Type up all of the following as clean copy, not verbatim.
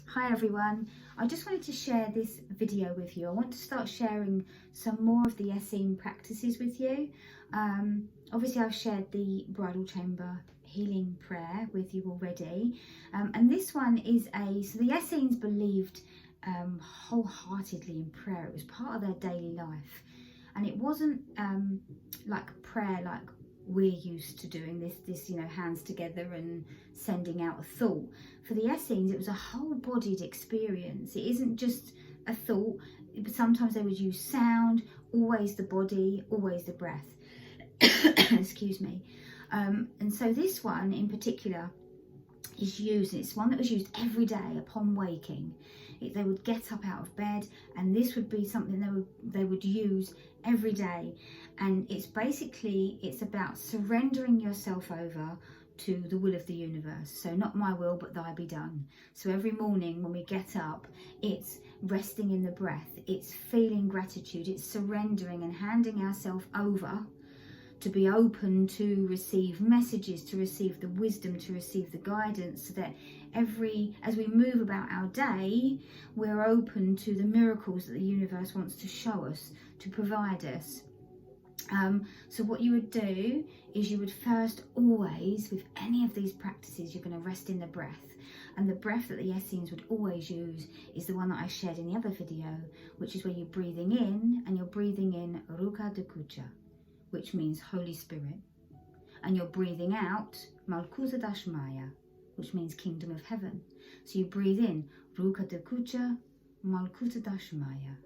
Hi everyone, I just wanted to share this video with you. I want to start sharing some more of the Essene practices with you. Obviously I've shared the bridal chamber healing prayer with you already, and this one is so the Essenes believed wholeheartedly in prayer. It was part of their daily life, and it wasn't like prayer like we're used to doing, this hands together and sending out a thought. For the Essenes, it was a whole-bodied experience. It isn't just a thought, but sometimes they would use sound, always the body, always the breath. Excuse me. And so this one in particular is used, it's one that was used every day upon waking. They would get up out of bed, and this would be something they would use every day. And it's about surrendering yourself over to the will of the universe. So not my will, but thy be done. So every morning when we get up, it's resting in the breath, it's feeling gratitude, it's surrendering and handing ourselves over to be open to receive messages, to receive the wisdom, to receive the guidance, so that as we move about our day, we're open to the miracles that the universe wants to show us, to provide us. So what you would do is you would first always, with any of these practices, you're going to rest in the breath. And the breath that the Essenes would always use is the one that I shared in the other video, which is where you're breathing in, and you're breathing in Ruka Dukucha, which means Holy Spirit. And you're breathing out Malkuta Dashmaya, which means Kingdom of Heaven. So you breathe in Ruka Dukucha, Malkuta Dashmaya.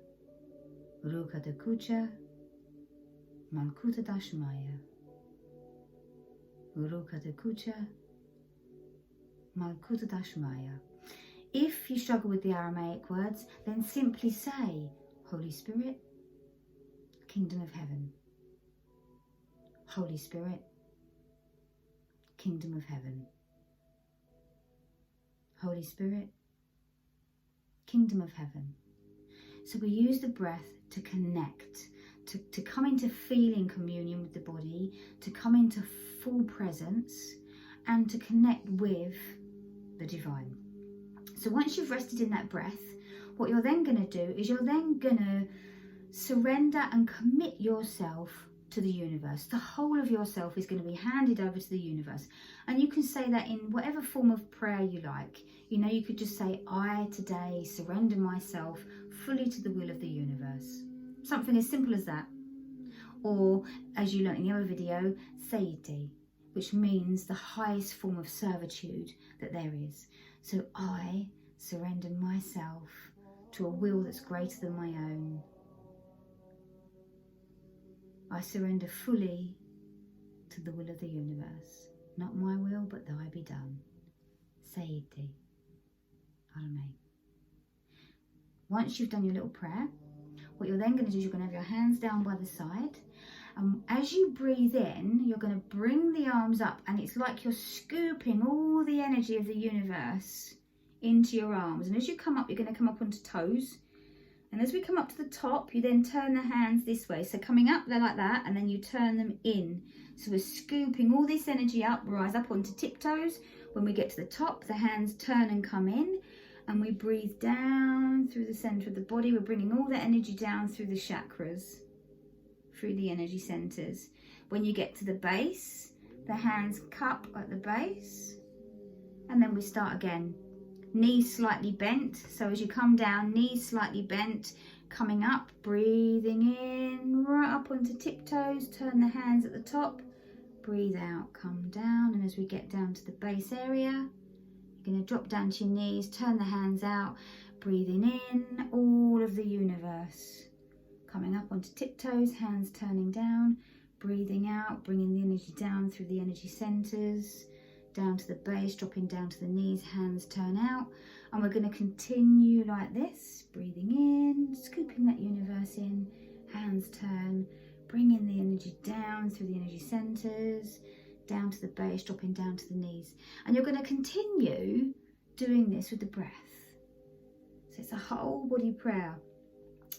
Ruka Dukucha, Malkuta Dashmaya. Ruka Dukucha, Malkuta Dashmaya. If you struggle with the Aramaic words, then simply say Holy Spirit, Kingdom of Heaven. Holy Spirit, Kingdom of Heaven. Holy Spirit, Kingdom of Heaven. So we use the breath to connect, to come into feeling communion with the body, to come into full presence, and to connect with the divine. So once you've rested in that breath, what you're then going to do is you're then going to surrender and commit yourself to the universe. The whole of yourself is going to be handed over to the universe. And you can say that in whatever form of prayer you like. You could just say, I today surrender myself fully to the will of the universe. Something as simple as that. Or, as you learned in the other video, Saiti, which means the highest form of servitude that there is. So I surrender myself to a will that's greater than my own. I surrender fully to the will of the universe. Not my will, but thy be done. Saiti. Amen. Once you've done your little prayer, what you're then going to do is you're going to have your hands down by the side. And as you breathe in, you're going to bring the arms up, and it's like you're scooping all the energy of the universe into your arms. And as you come up, you're going to come up onto toes. And as we come up to the top, you then turn the hands this way. So coming up, they're like that, and then you turn them in. So we're scooping all this energy up, rise up onto tiptoes. When we get to the top, the hands turn and come in, and we breathe down through the center of the body. We're bringing all the energy down through the chakras, through the energy centers. When you get to the base, the hands cup at the base, and then we start again. Knees slightly bent, so as you come down, knees slightly bent, coming up, breathing in, right up onto tiptoes, turn the hands at the top, breathe out, come down, and as we get down to the base area, you're going to drop down to your knees, turn the hands out, breathing in all of the universe, coming up onto tiptoes, hands turning down, breathing out, bringing the energy down through the energy centers, down to the base, dropping down to the knees, hands turn out. And we're going to continue like this, breathing in, scooping that universe in, hands turn, bringing the energy down through the energy centers, down to the base, dropping down to the knees. And you're going to continue doing this with the breath. So it's a whole body prayer.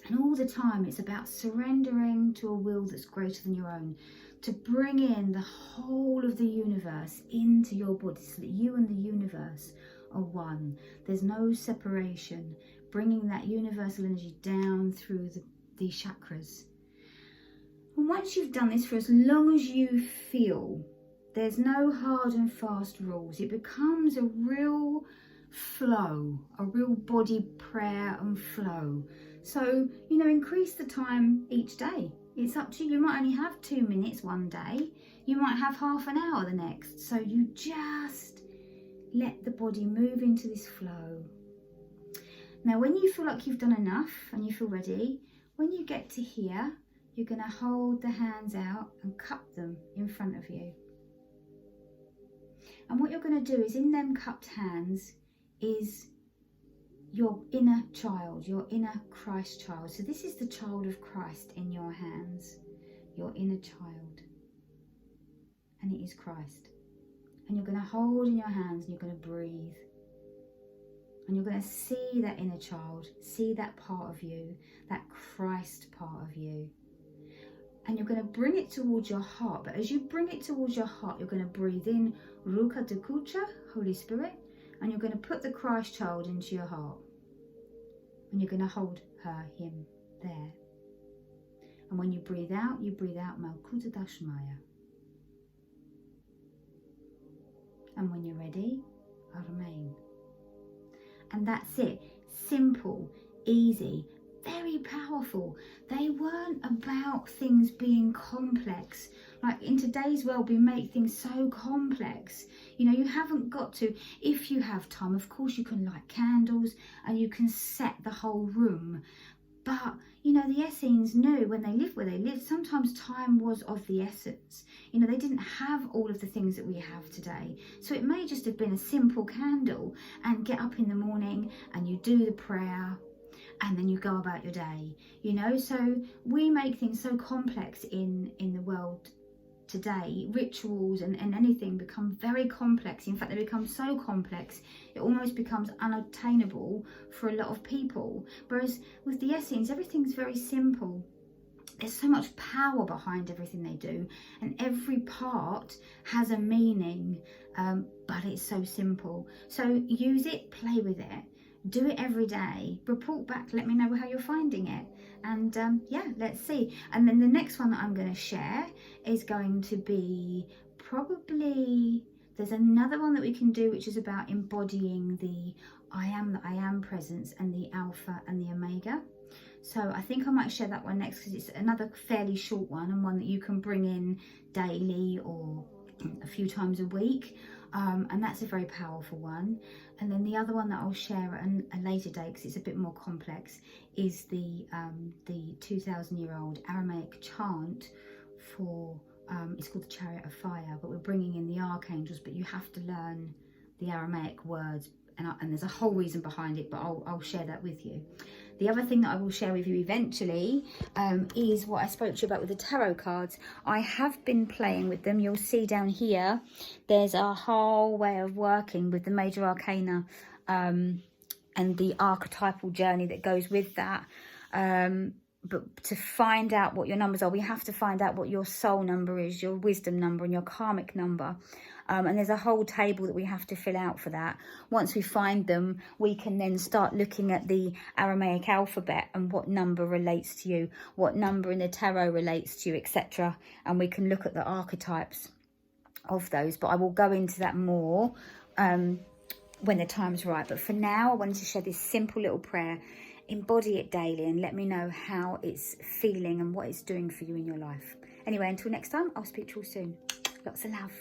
And all the time it's about surrendering to a will that's greater than your own, to bring in the whole of the universe into your body, so that you and the universe are one. There's no separation. Bringing that universal energy down through the chakras. And once you've done this for as long as you feel, there's no hard and fast rules. It becomes a real flow, a real body prayer and flow. So, you know, increase the time each day. It's up to you. You might only have 2 minutes one day. You might have half an hour the next. So you just let the body move into this flow. Now, when you feel like you've done enough and you feel ready, when you get to here, you're going to hold the hands out and cup them in front of you. And what you're going to do is, in them cupped hands is your inner child, your inner Christ child. So this is the child of Christ in your hands, your inner child. And it is Christ. And you're going to hold in your hands and you're going to breathe. And you're going to see that inner child, see that part of you, that Christ part of you. And you're going to bring it towards your heart. But as you bring it towards your heart, you're going to breathe in Ruka Takucha, Holy Spirit. And you're going to put the Christ child into your heart. And you're going to hold her, him, there. And when you breathe out Malkuta Dashmaya. And when you're ready, remain. And that's it. Simple, easy, very powerful. They weren't about things being complex. Like in today's world, we make things so complex. You know, you haven't got to. If you have time, of course, you can light candles and you can set the whole room. But, you know, the Essenes knew when they lived where they lived, sometimes time was of the essence. You know, they didn't have all of the things that we have today. So it may just have been a simple candle and get up in the morning and you do the prayer and then you go about your day, you know. So we make things so complex in the world today. Rituals and anything become very complex. In fact, they become so complex it almost becomes unattainable for a lot of people. Whereas with the Essenes, everything's very simple. There's so much power behind everything they do, and every part has a meaning, but it's so simple. So use it, play with it, do it every day, report back, let me know how you're finding it. And yeah, let's see. And then the next one that I'm going to share is going to be probably, there's another one that we can do which is about embodying the I am that I am presence and the Alpha and the Omega. So I think I might share that one next because it's another fairly short one and one that you can bring in daily or a few times a week. And that's a very powerful one. And then the other one that I'll share at a later date, because it's a bit more complex, is the 2,000-year-old Aramaic chant for, it's called the Chariot of Fire, but we're bringing in the archangels, but you have to learn the Aramaic words, and there's a whole reason behind it, but I'll share that with you. The other thing that I will share with you eventually is what I spoke to you about with the tarot cards. I have been playing with them. You'll see down here, there's a whole way of working with the major arcana and the archetypal journey that goes with that. But to find out what your numbers are, we have to find out what your soul number is, your wisdom number and your karmic number. And there's a whole table that we have to fill out for that. Once we find them, we can then start looking at the Aramaic alphabet and what number relates to you, what number in the tarot relates to you, etc. And we can look at the archetypes of those. But I will go into that more when the time's right. But for now, I wanted to share this simple little prayer. Embody it daily and let me know how it's feeling and what it's doing for you in your life. Anyway, until next time, I'll speak to you all soon. Lots of love.